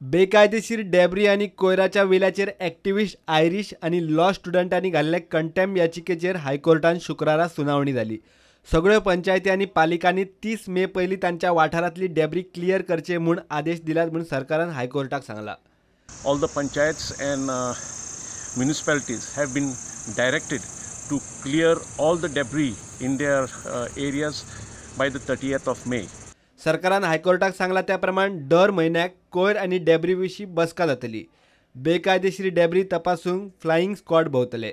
बेकायदेशीर डेब्री आणि कोयराच्या वेल्याचेर activist Irish आणि लॉ स्टुडंटांनी घाल्ले कंटेम्प्ट याचिकेचेर हायकोर्टान शुक्रारा सुनावणी जाली। सगळ्यो पंचायती आणि पालिकांनी 30 मे पयलीं तांच्या वाठारांतली डेब्री क्लियर करचे म्हूण आदेश दिल्यात म्हूण सरकारान हायकोर्टाक सांगला। All the panchayats and municipalities have been directed to clear all the debris in their areas by the 30th of May. सरकारान हायकोर्टाक सांगला त्या प्रमाण दर म्हयन्याक कोयर आणि डेब्री विशीं बसका जातली। बेकायदेशीर डेब्री तपासूंक फ्लाइंग स्क्वॉड भोंवतले।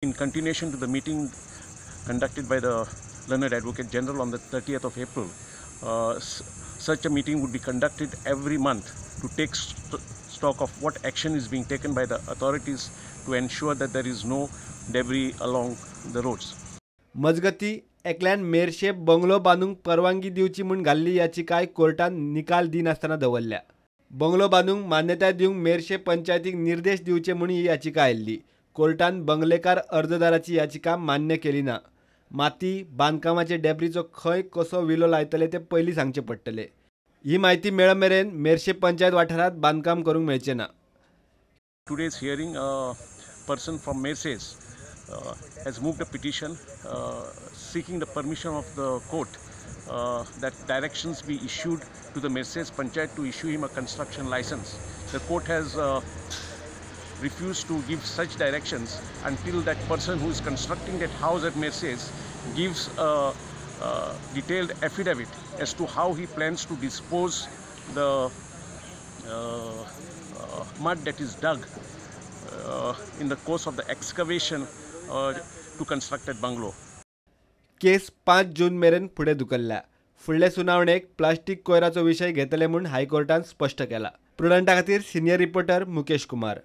In continuation to the meeting conducted by the learned Advocate General on the 30th of April, such a meeting would be conducted every month to take stock of what action is being taken by the authorities to ensure that there is no debris along the roads. मजगती एकल्यान Merces bungalow बांदूंक परवानगी दिवची म्हूण घाल्ली याचिकाय कोर्टान निकाल दिनासतना दवरल्या। Bungalow बांदूंक मान्यताय दिवंक मेरशे पंचायतीक निर्देश दिवचे म्हूण ही याचिका आयिल्ली। कोर्टान बंगलेकार अर्जदाराची याचिका मान्य केली ना। माती बांदकामाचे डेब्रीचो खंय कसो विलो लायतले ते पयलीं सांगचे पडटले। ही माहिती मेळ्ळे मेरेन मेरशे पंचायत वाठारांत बांदकाम करूंक मेळचें ना। Today's hearing, a person from Merces has moved a petition seeking the permission of the court that directions be issued to the Merces Panchayat to issue him a construction license. The court has refused to give such directions until that person who is constructing that house at Merces gives a detailed affidavit as to how he plans to dispose the mud that is dug in the course of the excavation to construct that bungalow. केस 5 जून मेरेन फुडें धुकल्ल्या। फुडले सुनावणेक plastic कोयराचो विशय घेतले म्हूण हायकोर्टान स्पश्ट केला। प्रुडंटा खातीर senior reporter Mukesh Kumar.